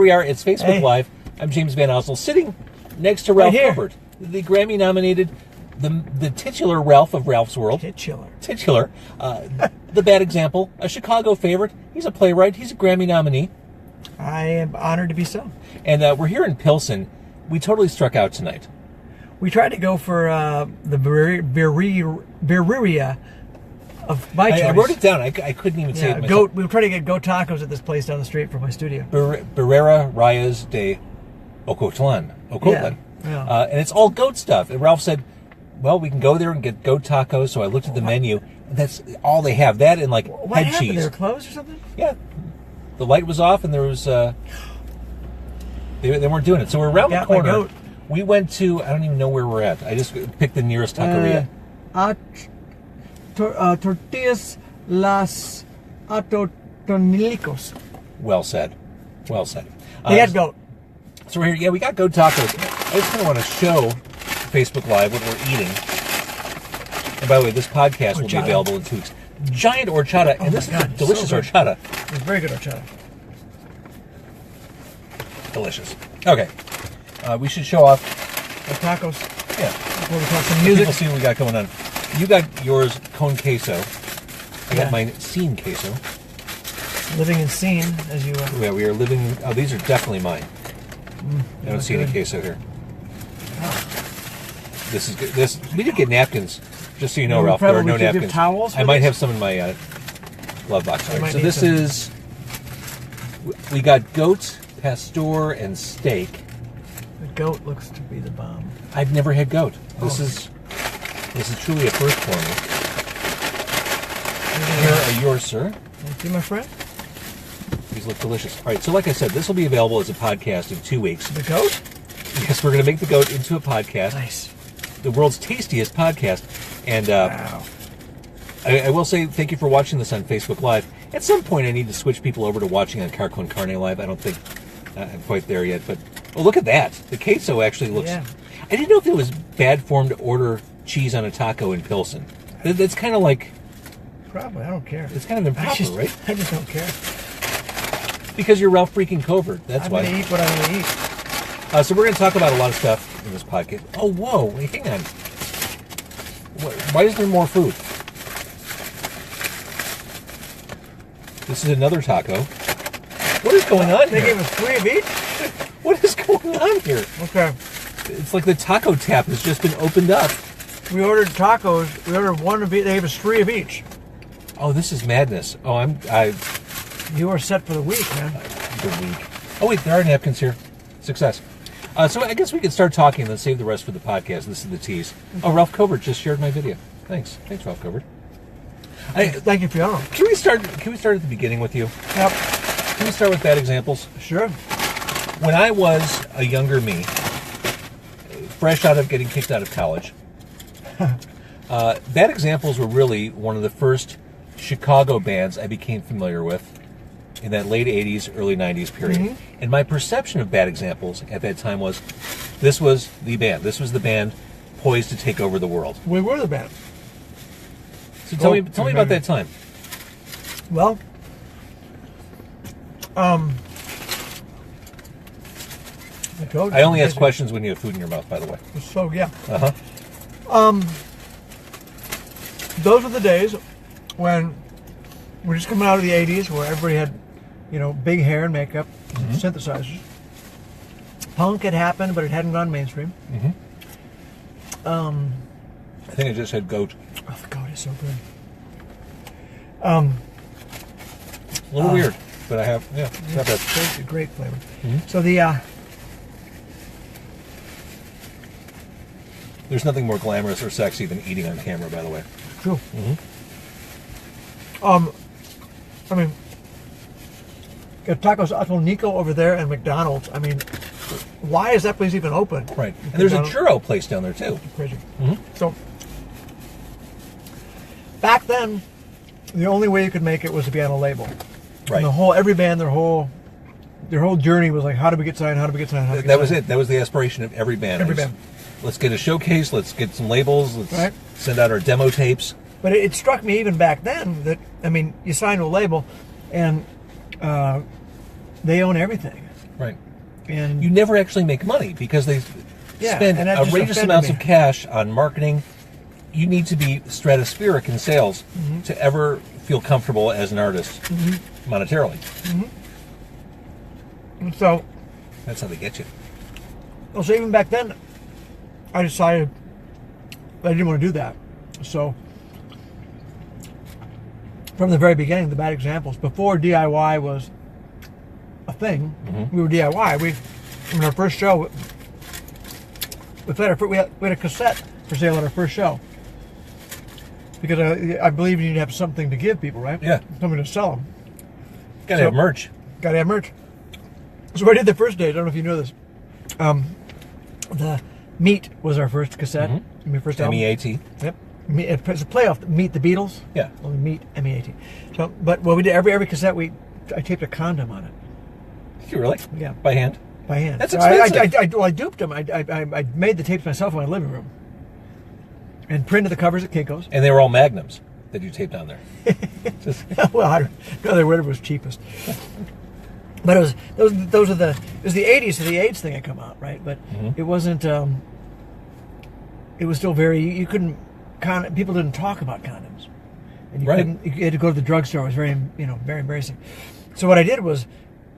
we are. It's Facebook Live. I'm James Van Osel, sitting next to Ralph Covert, the Grammy-nominated, the titular Ralph of Ralph's World. Titular. The bad example, a Chicago favorite. He's a playwright. He's a Grammy nominee. I am honored to be so. And we're here in Pilsen. We totally struck out tonight. We tried to go for the birria of my choice. I wrote it down. I couldn't even say it myself. We were trying to get goat tacos at this place down the street from my studio. Birria Rayas de Ocotlan. Yeah. And it's all goat stuff. And Ralph said, well, we can go there and get goat tacos. So I looked at the menu, and that's all they have. That and like what head happened? cheese. They were closed or something? Yeah. The light was off, and there was... they weren't doing it. So we're around the corner. We went to... I don't even know where we're at. I just picked the nearest taqueria. Tortillas Las Atotonicos. Well said. Well said. They had goat. So we're here. Yeah, we got goat tacos. I just kind of want to show Facebook Live what we're eating. And by the way, this podcast will be available in 2 weeks. Giant horchata, and this is a delicious horchata. It's very good horchata. Delicious. Okay. We should show off the tacos. Yeah. Before we talk some music. People see what we got going on. You got yours con queso. I got mine scene queso. Living in scene, as you... Yeah, we are living... Oh, these are definitely mine. I don't see any queso here. Oh. This is good. We did get napkins, just so you know, Ralph. There are no napkins. Towels I might have some in my glove box. Right, so this is... We got goat, pastor, and steak. The goat looks to be the bomb. I've never had goat. This is truly a first for me. Here are yours, sir. Thank you, my friend. These look delicious. All right, so like I said, this will be available as a podcast in 2 weeks. The goat? Yes, we're going to make the goat into a podcast. Nice. The world's tastiest podcast. And wow. I will say thank you for watching this on Facebook Live. At some point, I need to switch people over to watching on Car Con Carne Live. I don't think I'm quite there yet. But, oh, look at that. The queso actually looks... Yeah. I didn't know if it was bad form to order cheese on a taco in Pilsen. That's kind of like... Probably. I don't care. It's kind of improper, right? I just don't care. Because you're Ralph freaking Covert. That's why. I'm going to eat what I'm going to eat. So we're going to talk about a lot of stuff in this podcast. Oh, whoa. Wait, hang on. Why is there more food? This is another taco. What is going on here? They gave us 3 of each? What is going on here? Okay. It's like the taco tap has just been opened up. We ordered tacos. We ordered 1 of each. They gave us 3 of each. Oh, this is madness. Oh, You are set for the week, man. The week. Oh, wait, there are napkins here. Success. So I guess we could start talking and then save the rest for the podcast. This is the tease. Oh, Ralph Covert just shared my video. Thanks, Ralph Covert. Thank you, Fiona. Can we start at the beginning with you? Yep. Can we start with bad examples? Sure. When I was a younger me, fresh out of getting kicked out of college, Bad Examples were really one of the first Chicago bands I became familiar with in that late 80s, early 90s period. Mm-hmm. And my perception of Bad Examples at that time was this was the band. This was the band poised to take over the world. We were the band. So tell me about that time. Well, I only ask questions when you have food in your mouth, by the way. So, yeah. Uh-huh. Those were the days when we're just coming out of the 80s where everybody had, big hair and makeup, and synthesizers. Punk had happened, but it hadn't gone mainstream. I think I just had goat. Oh, the goat is so good. A little weird, but I have, it's not bad. It's a great flavor. Mm-hmm. So the... There's nothing more glamorous or sexy than eating on camera, by the way. True. Mm-hmm. Got Tacos Atonico over there and McDonald's. Why is that place even open? Right. And there's a churro place down there, too. Crazy. Mm-hmm. So, back then, the only way you could make it was to be on a label. Right. And every band, their whole journey was like, how do we get signed? That was it. That was the aspiration of every band. Every band. Let's get a showcase. Let's get some labels. Let's send out our demo tapes. But it struck me even back then that, you sign to a label and they own everything. Right. And you never actually make money because they spend and that just outrageous offended amounts me. of cash on marketing. You need to be stratospheric in sales to ever feel comfortable as an artist monetarily. And so, That's how they get you. well, so even back then, I decided I didn't want to do that. So, from the very beginning, the bad examples, before DIY was a thing, we were DIY. In our first show, we had a cassette for sale at our first show. Because I believe you need to have something to give people, right? Yeah. Something to sell them. Gotta have merch. Gotta have merch. So what I did the first day, I don't know if you know this. The Meat was our first cassette. My first album. MEAT. Yep. It's a play off Meet the Beatles. Yeah. Only Meat, MEAT. So, but what we did, every cassette, I taped a condom on it. Did you really? Yeah. By hand? By hand. That's So expensive. I duped them. I made the tapes myself in my living room. And printed the covers at Kinko's. And they were all magnums that you taped on there. Well, I don't know, whatever was cheapest. But it was it was the 80s, so the AIDS thing had come out, right? But it wasn't. It was still very. You couldn't. People didn't talk about condoms, and you couldn't. You had to go to the drugstore. It was very, very embarrassing. So what I did was,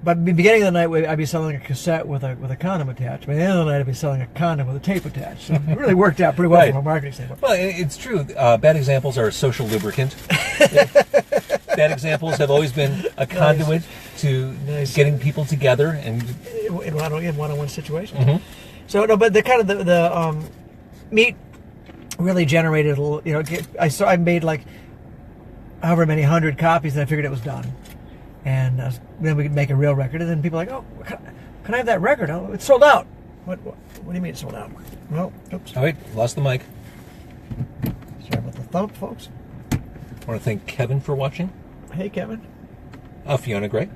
by the beginning of the night, I'd be selling a cassette with a condom attached. By the end of the night, I'd be selling a condom with a tape attached. So it really worked out pretty well from a marketing standpoint. Well, it's true. Bad examples are a social lubricant. Bad examples have always been a conduit to getting people together and in one-on-one situations. So no, but the kind of the Meat really generated a little. I made like however many 100 copies, and I figured it was done. And then we could make a real record, and then people are like, oh, can I have that record? Oh, it's sold out. What do you mean it's sold out? Well, oops. Oh, wait, lost the mic. Sorry about the thump, folks. I want to thank Kevin for watching. Hey, Kevin. Fiona Gray,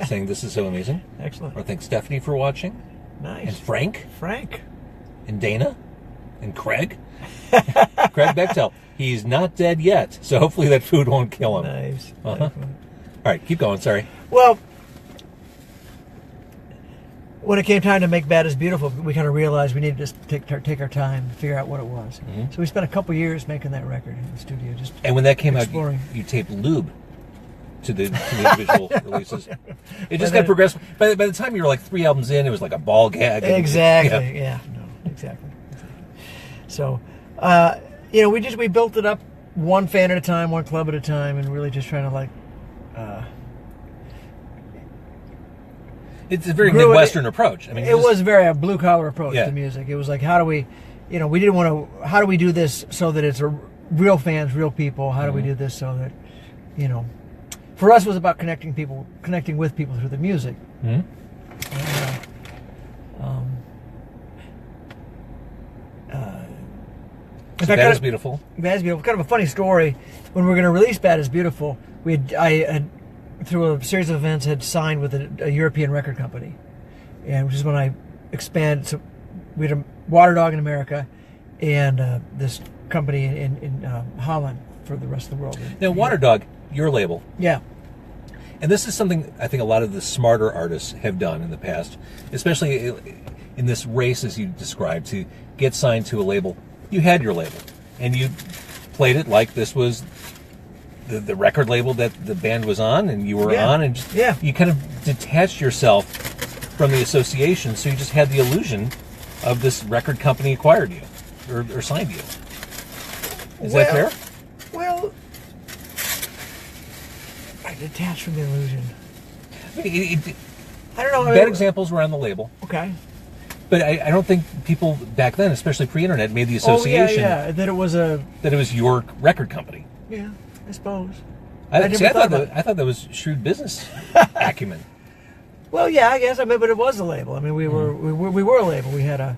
saying this is so amazing. Excellent. I want to thank Stephanie for watching. Nice. And Frank. Frank. And Dana. And Craig. Craig Bechtel. He's not dead yet, so hopefully that food won't kill him. Nice. All right, keep going, sorry. Well, when it came time to make Bad is Beautiful, we kind of realized we needed to take our time to figure out what it was. So we spent a couple years making that record in the studio. And when that came exploring. out, you taped lube to the individual releases. It just got progressed. By the time you were like 3 albums in, it was like a ball gag. Exactly. Yeah. No. Exactly. So, we built it up one fan at a time, one club at a time, and really just trying to it's a very Midwestern approach. I mean, it was very a blue collar approach to music. It was like, how do we, we didn't want to. How do we do this so that it's real fans, real people? How do we do this so that, for us, it was about connecting with people through the music. Bad is Beautiful. Bad is Beautiful. Kind of a funny story. When we were going to release Bad is Beautiful, I had, through a series of events, had signed with a European record company, and which is when I expanded. So we had a Water Dog in America, and this company in Holland for the rest of the world. Now, Water Dog, your label. Yeah. And this is something I think a lot of the smarter artists have done in the past, especially in this race, as you described, to get signed to a label. You had your label, and you played it like this was the record label that the band was on, and you were on, and you kind of detached yourself from the association, so you just had the illusion of this record company acquired you, or signed you. Is that fair? Well, I detached from the illusion. I mean, I don't know. Bad examples were on the label. Okay. But I don't think people back then, especially pre-internet, made the association that it was your record company. Yeah, I suppose. I thought that was shrewd business acumen. Well, yeah, I guess. But it was a label. I mean, we were a label. We had a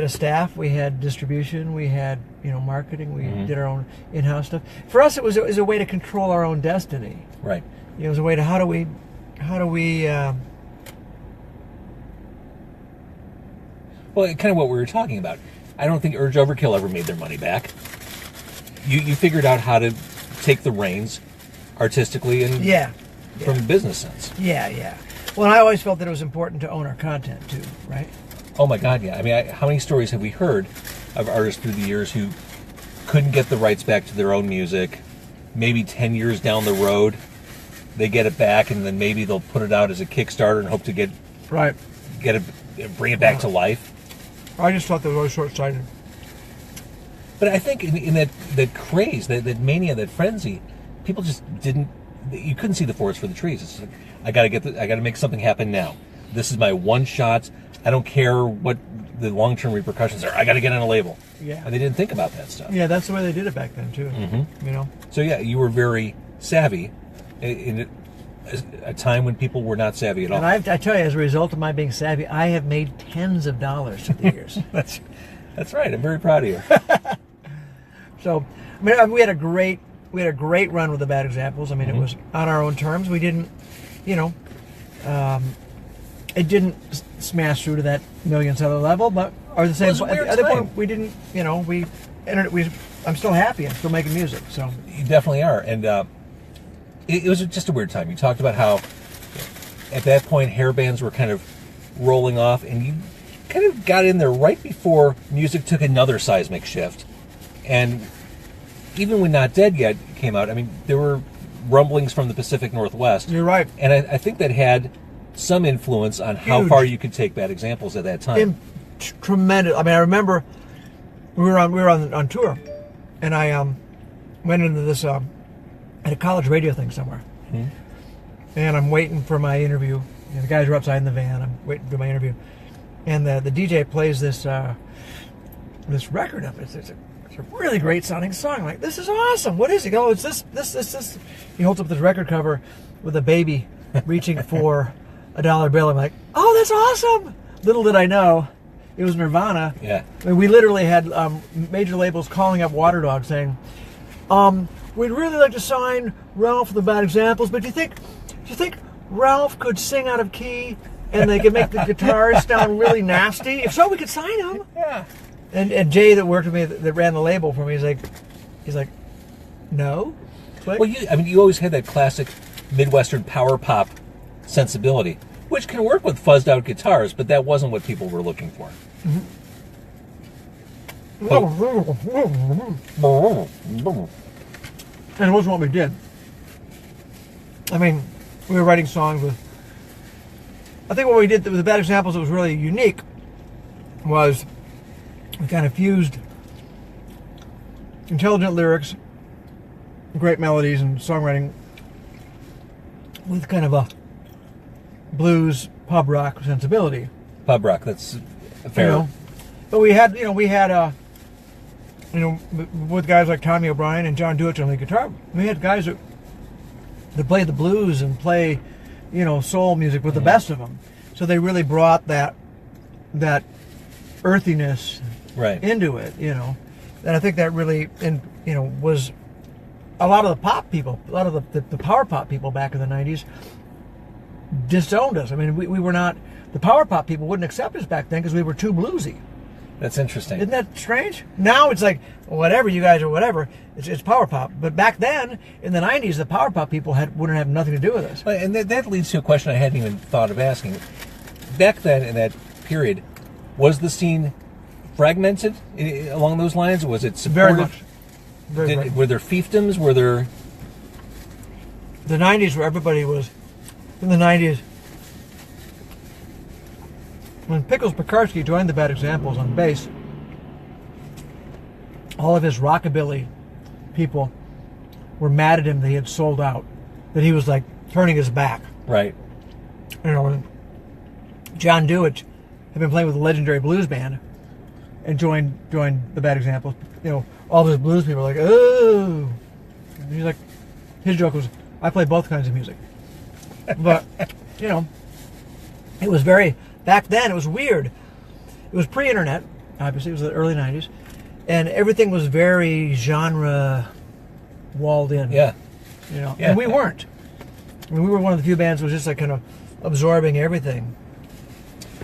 staff. We had distribution. We had marketing. We did our own in-house stuff. For us, it was a way to control our own destiny. Right. It was a way to how do we Well, kind of what we were talking about. I don't think Urge Overkill ever made their money back. You figured out how to take the reins artistically and from a business sense. Yeah. Well, I always felt that it was important to own our content too, right? Oh my God, yeah. I mean, how many stories have we heard of artists through the years who couldn't get the rights back to their own music? Maybe 10 years down the road, they get it back, and then maybe they'll put it out as a Kickstarter and hope to get it, bring it back to life. I just thought that was always short-sighted. But I think in that craze, that mania, that frenzy, people just didn't. You couldn't see the forest for the trees. It's like, I got to make something happen now. This is my one shot. I don't care what the long-term repercussions are. I got to get on a label. Yeah. And they didn't think about that stuff. Yeah, that's the way they did it back then too. Mm-hmm. You know. So yeah, you were very savvy in a time when people were not savvy at all. And I tell you, as a result of my being savvy, I have made tens of dollars through the years. That's right. I'm very proud of you. So, I mean, we had a great run with the Bad Examples. I mean, It was on our own terms. We didn't, it didn't smash through to that million-seller level, but at the same point, at the point we didn't, I'm still happy. I'm still making music. So you definitely are, and it was just a weird time. You talked about how at that point hair bands were kind of rolling off, and you kind of got in there right before music took another seismic shift. And even when Not Dead Yet came out, I mean, there were rumblings from the Pacific Northwest. You're right. And I think that had some influence on how far you could take Bad Examples at that time. Tremendous. I mean, I remember we were on tour, and I went into this at a college radio thing somewhere, and I'm waiting for my interview. The guys are outside in the van. I'm waiting for my interview, and the DJ plays this record of it. It's a really great sounding song. I'm like, this is awesome. What is it? Oh, it's this. He holds up this record cover with a baby reaching for a dollar bill. I'm like, oh, that's awesome. Little did I know, it was Nirvana. Yeah. I mean, we literally had major labels calling up Waterdog saying, we'd really like to sign Ralph for the Bad Examples, but do you think Ralph could sing out of key and they could make the guitars sound really nasty? If so, we could sign him. Yeah. And Jay, that worked with me, that ran the label for me, he's like, no. Click. Well, you always had that classic Midwestern power pop sensibility, which can work with fuzzed out guitars, but that wasn't what people were looking for. And it wasn't what we did. I mean, we were writing songs with. I think what we did with the Bad Examples that was really unique was we kind of fused intelligent lyrics, great melodies, and songwriting with kind of a blues pub rock sensibility. Pub rock, that's fair. But we had with guys like Tommy O'Brien and John Deutsch on the guitar, we had guys that play the blues and play, soul music with the best of them. So they really brought that earthiness into it, And I think that really, was a lot of the pop people, a lot of the power pop people back in the 90s disowned us. I mean, we were not, the power pop people wouldn't accept us back then because we were too bluesy. That's interesting. Isn't that strange? Now it's like, whatever, you guys are whatever. It's power pop. But back then, in the 90s, the power pop people wouldn't have nothing to do with us. And that leads to a question I hadn't even thought of asking. Back then, in that period, was the scene fragmented along those lines? Was it supportive? Very much. Were there fiefdoms? Were there... The 90s where everybody was... In the 90s, when Pickles Pekarsky joined the Bad Examples on bass, all of his rockabilly people were mad at him that he had sold out, that he was like turning his back. Right. John Deutsch had been playing with a legendary blues band and joined the Bad Examples. All of his blues people were like, oh. And he's like, his joke was, I play both kinds of music. But, it was very, back then it was weird. It was pre-internet, obviously, it was the early 90s, and everything was very genre walled in. Yeah. And we weren't. I mean, we were one of the few bands that was just like kind of absorbing everything.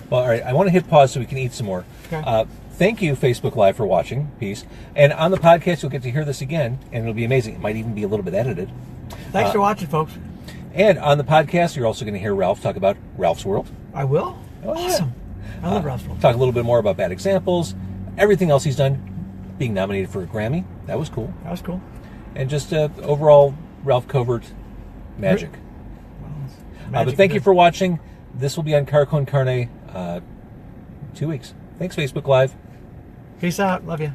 Well, all right, I want to hit pause so we can eat some more. Okay. Thank you, Facebook Live, for watching. Peace. And on the podcast, you'll get to hear this again, and it'll be amazing. It might even be a little bit edited. Thanks for watching, folks. And on the podcast, you're also going to hear Ralph talk about Ralph's World. I will. Oh, yeah. Awesome. I love Ralph's World. Talk a little bit more about Bad Examples, everything else he's done, being nominated for a Grammy. That was cool. That was cool. And just overall Ralph Covert magic. But thank you for watching. This will be on Car Con Carne 2 weeks. Thanks, Facebook Live. Peace out. Love you.